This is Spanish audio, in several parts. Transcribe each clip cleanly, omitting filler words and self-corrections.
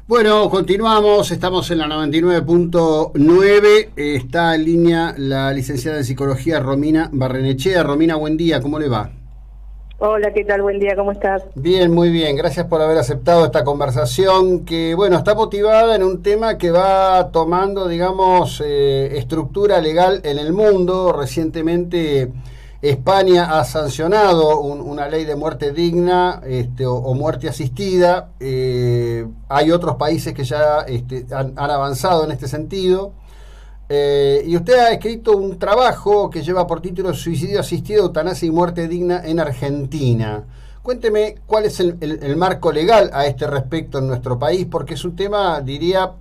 Bueno, continuamos, estamos en la 99.9, está en línea la licenciada en Psicología Romina Barrenechea. Romina, buen día, ¿cómo le va? Hola, ¿qué tal? Buen día, ¿cómo estás? Bien, muy bien, gracias por haber aceptado esta conversación que, bueno, está motivada en un tema que va tomando, digamos, estructura legal en el mundo. Recientemente España ha sancionado una ley de muerte digna o muerte asistida. Hay otros países que ya han avanzado en este sentido. Y usted ha escrito un trabajo que lleva por título Suicidio asistido, eutanasia y muerte digna en Argentina. Cuénteme cuál es el marco legal a este respecto en nuestro país, porque es un tema, diría,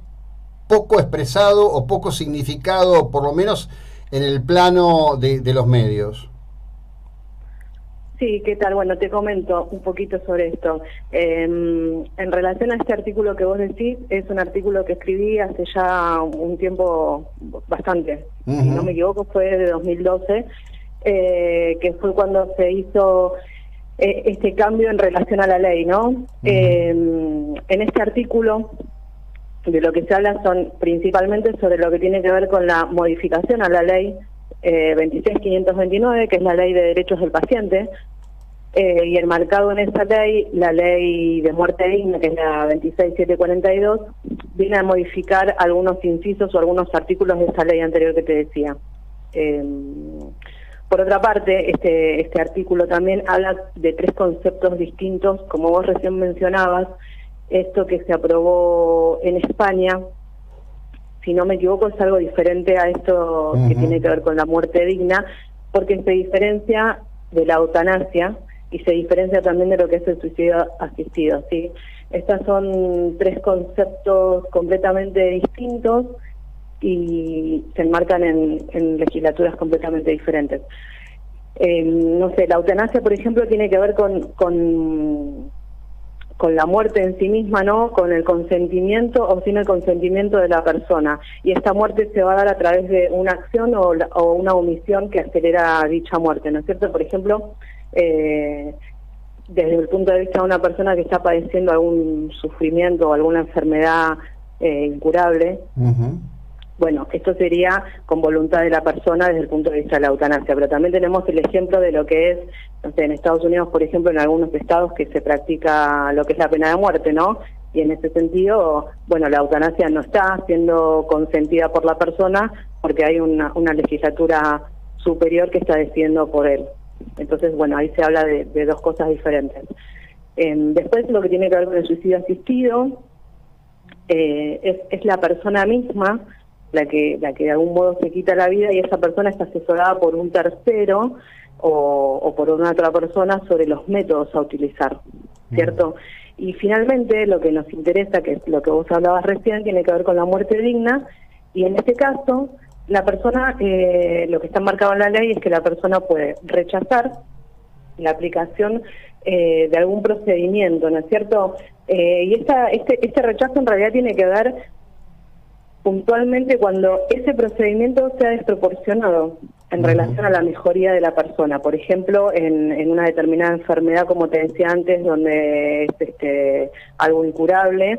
poco expresado o poco significado, por lo menos en el plano de los medios. Sí, ¿qué tal? Bueno, te comento un poquito sobre esto. En relación a este artículo que vos decís, es un artículo que escribí hace ya un tiempo bastante, si no me equivoco fue de 2012, que fue cuando se hizo este cambio en relación a la ley, ¿no? En este artículo de lo que se habla son principalmente sobre lo que tiene que ver con la modificación a la ley 26.529, que es la ley de derechos del paciente, y enmarcado en esa ley, la ley de muerte digna, que es la 26.742, viene a modificar algunos incisos o algunos artículos de esa ley anterior que te decía. Por otra parte, este artículo también habla de tres conceptos distintos, como vos recién mencionabas, esto que se aprobó en España, si no me equivoco, es algo diferente a esto que tiene que ver con la muerte digna, porque se diferencia de la eutanasia y se diferencia también de lo que es el suicidio asistido, ¿sí? Estos son tres conceptos completamente distintos y se enmarcan en legislaturas completamente diferentes. No sé, la eutanasia, por ejemplo, tiene que ver con la muerte en sí misma, ¿no? Con el consentimiento o sin el consentimiento de la persona. Y esta muerte se va a dar a través de una acción o una omisión que acelera dicha muerte, ¿no es cierto? Por ejemplo, desde el punto de vista de una persona que está padeciendo algún sufrimiento o alguna enfermedad incurable, bueno, esto sería con voluntad de la persona desde el punto de vista de la eutanasia, pero también tenemos el ejemplo de lo que es, no sé, en Estados Unidos, por ejemplo, en algunos estados que se practica lo que es la pena de muerte, ¿no? Y en ese sentido, bueno, la eutanasia no está siendo consentida por la persona porque hay una legislatura superior que está decidiendo por él. Entonces, bueno, ahí se habla de dos cosas diferentes. Después, lo que tiene que ver con el suicidio asistido, es la persona misma la que de algún modo se quita la vida y esa persona está asesorada por un tercero o por una otra persona sobre los métodos a utilizar, ¿cierto? Y finalmente lo que nos interesa, que es lo que vos hablabas recién, tiene que ver con la muerte digna, y en este caso la persona, lo que está marcado en la ley es que la persona puede rechazar la aplicación de algún procedimiento, ¿no es cierto? Y este rechazo en realidad tiene que ver puntualmente cuando ese procedimiento sea desproporcionado en relación a la mejoría de la persona. Por ejemplo, en una determinada enfermedad, como te decía antes, donde es algo incurable,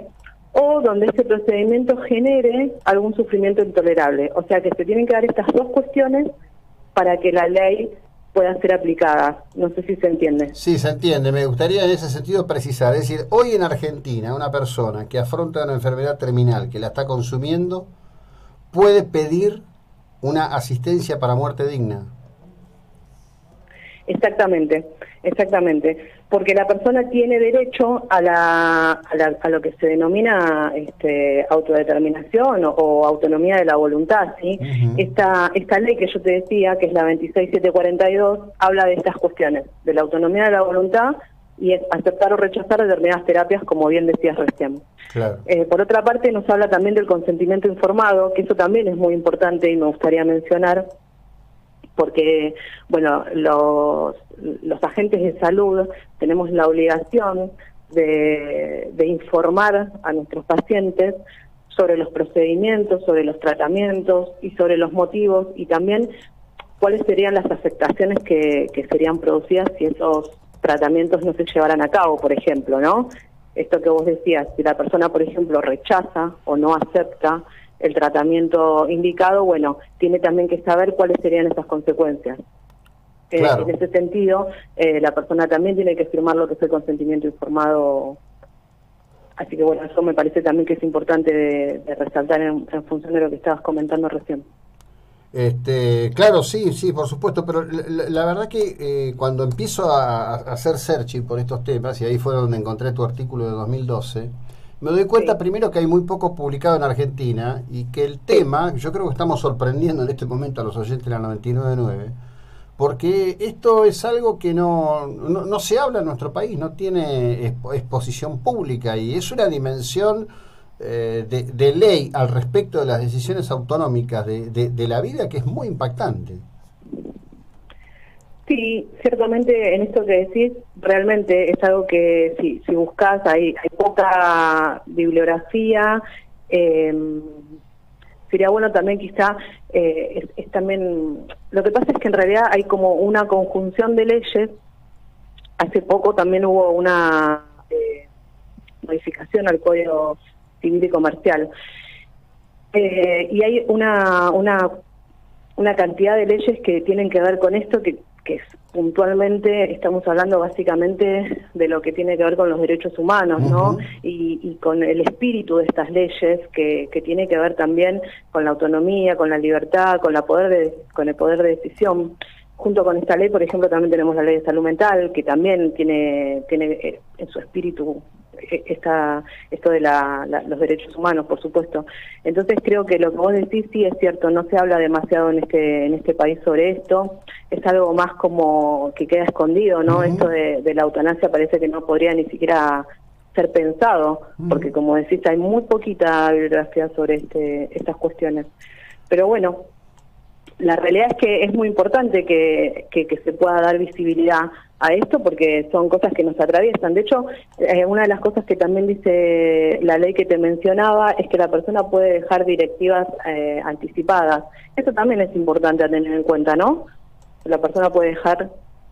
o donde ese procedimiento genere algún sufrimiento intolerable. O sea que se tienen que dar estas dos cuestiones para que la ley pueda ser aplicada. No sé si se entiende. Sí, se entiende. Me gustaría en ese sentido precisar. Es decir, hoy en Argentina, una persona que afronta una enfermedad terminal, que la está consumiendo, puede pedir una asistencia para muerte digna. Exactamente, exactamente. Porque la persona tiene derecho a lo que se denomina autodeterminación o autonomía de la voluntad, ¿sí? Esta ley que yo te decía, que es la 26.742, habla de estas cuestiones, de la autonomía de la voluntad y es aceptar o rechazar determinadas terapias, como bien decías recién. Claro. Por otra parte, nos habla también del consentimiento informado, que eso también es muy importante y me gustaría mencionar, porque, bueno, los agentes de salud tenemos la obligación de informar a nuestros pacientes sobre los procedimientos, sobre los tratamientos y sobre los motivos, y también cuáles serían las afectaciones que serían producidas si esos tratamientos no se llevaran a cabo, por ejemplo, ¿no? esto que vos decías, si la persona, por ejemplo, rechaza o no acepta el tratamiento indicado, bueno, tiene también que saber cuáles serían esas consecuencias. Claro. En ese sentido, la persona también tiene que firmar lo que es el consentimiento informado. Así que bueno, eso me parece también que es importante de resaltar en función de lo que estabas comentando recién. Claro, sí, por supuesto, pero la verdad que cuando empiezo a hacer searching por estos temas, y ahí fue donde encontré tu artículo de 2012, me doy cuenta primero que hay muy poco publicado en Argentina y que el tema, yo creo que estamos sorprendiendo en este momento a los oyentes de la 99.9, porque esto es algo que no se habla en nuestro país, no tiene exposición pública y es una dimensión de ley al respecto de las decisiones autonómicas de la vida que es muy impactante. Sí, ciertamente en esto que decís, realmente es algo que si buscas, hay poca bibliografía. Sería bueno también quizá, es también, lo que pasa es que en realidad hay como una conjunción de leyes. Hace poco también hubo una modificación al Código Civil y Comercial, y hay una cantidad de leyes que tienen que ver con esto, que puntualmente estamos hablando básicamente de lo que tiene que ver con los derechos humanos, ¿no? Y con el espíritu de estas leyes que tiene que ver también con la autonomía, con la libertad, con el poder de decisión. Junto con esta ley, por ejemplo, también tenemos la ley de salud mental, que también tiene en su espíritu esto de los derechos humanos, por supuesto. Entonces creo que lo que vos decís sí es cierto, no se habla demasiado en este país sobre esto, es algo más como que queda escondido, ¿no? Esto de la eutanasia parece que no podría ni siquiera ser pensado, porque como decís hay muy poquita bibliografía sobre estas cuestiones. Pero bueno, la realidad es que es muy importante que se pueda dar visibilidad a esto, porque son cosas que nos atraviesan. De hecho, una de las cosas que también dice la ley que te mencionaba es que la persona puede dejar directivas anticipadas. Eso también es importante a tener en cuenta, ¿no? La persona puede dejar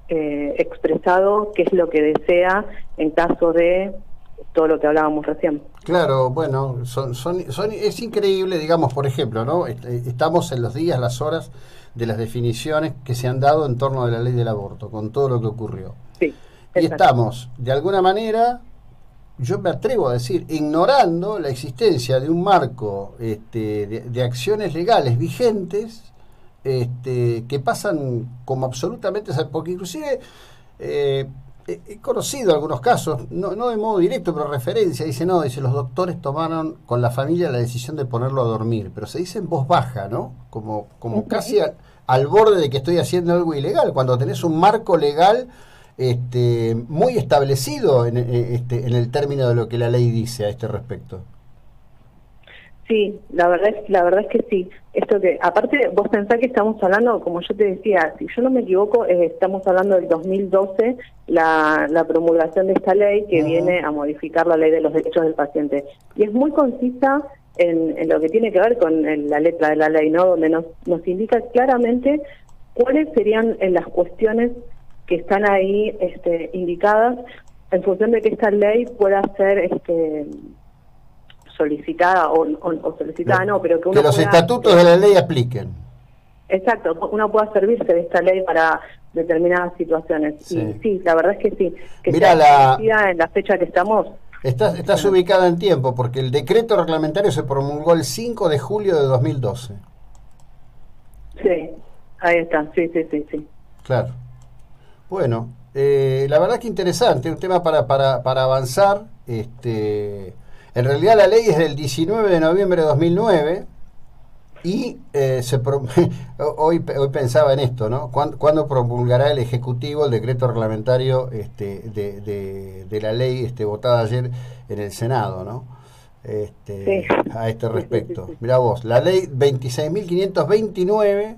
expresado qué es lo que desea en caso de todo lo que hablábamos recién. Claro, bueno, es increíble, digamos, por ejemplo, ¿no? Estamos en los días, las horas de las definiciones que se han dado en torno de la ley del aborto, con todo lo que ocurrió. Sí, y estamos, de alguna manera, yo me atrevo a decir, ignorando la existencia de un marco de acciones legales vigentes que pasan como absolutamente, porque inclusive he conocido algunos casos, no de modo directo, pero referencia, dice los doctores tomaron con la familia la decisión de ponerlo a dormir, pero se dice en voz baja, ¿no? Como casi al borde de que estoy haciendo algo ilegal, cuando tenés un marco legal muy establecido en el término de lo que la ley dice a este respecto. Sí, la verdad es que sí. Esto que, aparte, vos pensás que estamos hablando, como yo te decía, si yo no me equivoco, estamos hablando del 2012, la promulgación de esta ley que viene a modificar la ley de los derechos del paciente. Y es muy concisa en lo que tiene que ver con la letra de la ley, ¿no? Donde nos indica claramente cuáles serían las cuestiones que están ahí indicadas en función de que esta ley pueda ser solicitada o solicitada no, pero que uno los pueda, estatutos de la ley apliquen. Exacto, uno pueda servirse de esta ley para determinadas situaciones. Sí. Y sí, la verdad es que sí. Que mira, en la fecha que estamos. Estás ubicada en tiempo, porque el decreto reglamentario se promulgó el 5 de julio de 2012. Sí, ahí está, sí. Claro. Bueno, la verdad que interesante, un tema para avanzar. En realidad la ley es del 19 de noviembre de 2009 y hoy pensaba en esto, ¿no? ¿Cuándo promulgará el Ejecutivo el decreto reglamentario de la ley votada ayer en el Senado, ¿no? Sí. A este respecto. Sí. Mirá vos, la ley 26.529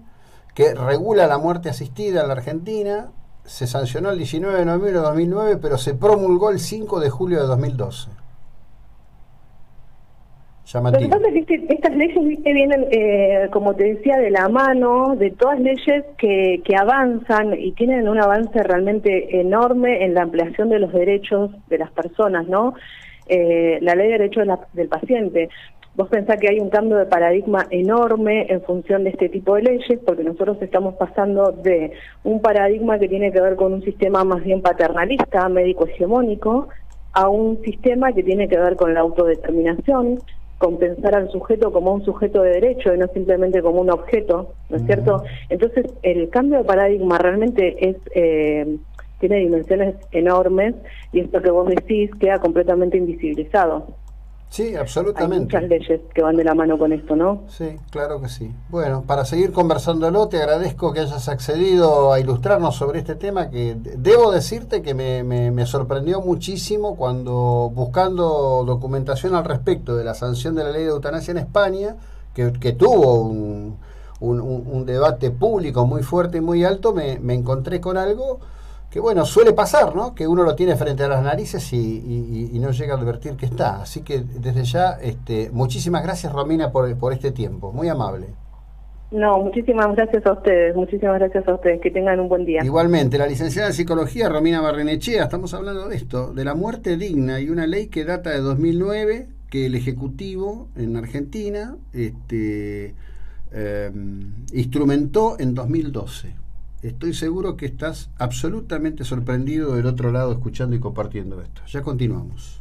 que regula la muerte asistida en la Argentina se sancionó el 19 de noviembre de 2009, pero se promulgó el 5 de julio de 2012. Llamativo. Lo que pasa es que estas leyes vienen, como te decía, de la mano de todas leyes que avanzan y tienen un avance realmente enorme en la ampliación de los derechos de las personas, ¿no? la ley de derechos del paciente. Vos pensás que hay un cambio de paradigma enorme en función de este tipo de leyes, porque nosotros estamos pasando de un paradigma que tiene que ver con un sistema más bien paternalista, médico hegemónico, a un sistema que tiene que ver con la autodeterminación, con pensar al sujeto como un sujeto de derecho y no simplemente como un objeto, ¿no es cierto? Entonces, el cambio de paradigma realmente es tiene dimensiones enormes, y esto que vos decís queda completamente invisibilizado. Sí, absolutamente. Hay muchas leyes que van de la mano con esto, ¿no? Sí, claro que sí. Bueno, para seguir conversándolo, te agradezco que hayas accedido a ilustrarnos sobre este tema, que debo decirte que me sorprendió muchísimo cuando, buscando documentación al respecto de la sanción de la ley de eutanasia en España, que tuvo un debate público muy fuerte y muy alto, me encontré con algo que, bueno, suele pasar, ¿no? Que uno lo tiene frente a las narices y no llega a advertir que está. Así que desde ya, muchísimas gracias, Romina, por este tiempo. Muy amable. No, muchísimas gracias a ustedes, que tengan un buen día. Igualmente, la licenciada en Psicología, Romina Barrenechea, estamos hablando de esto, de la muerte digna, y una ley que data de 2009, que el Ejecutivo en Argentina instrumentó en 2012. Estoy seguro que estás absolutamente sorprendido del otro lado escuchando y compartiendo esto. Ya continuamos.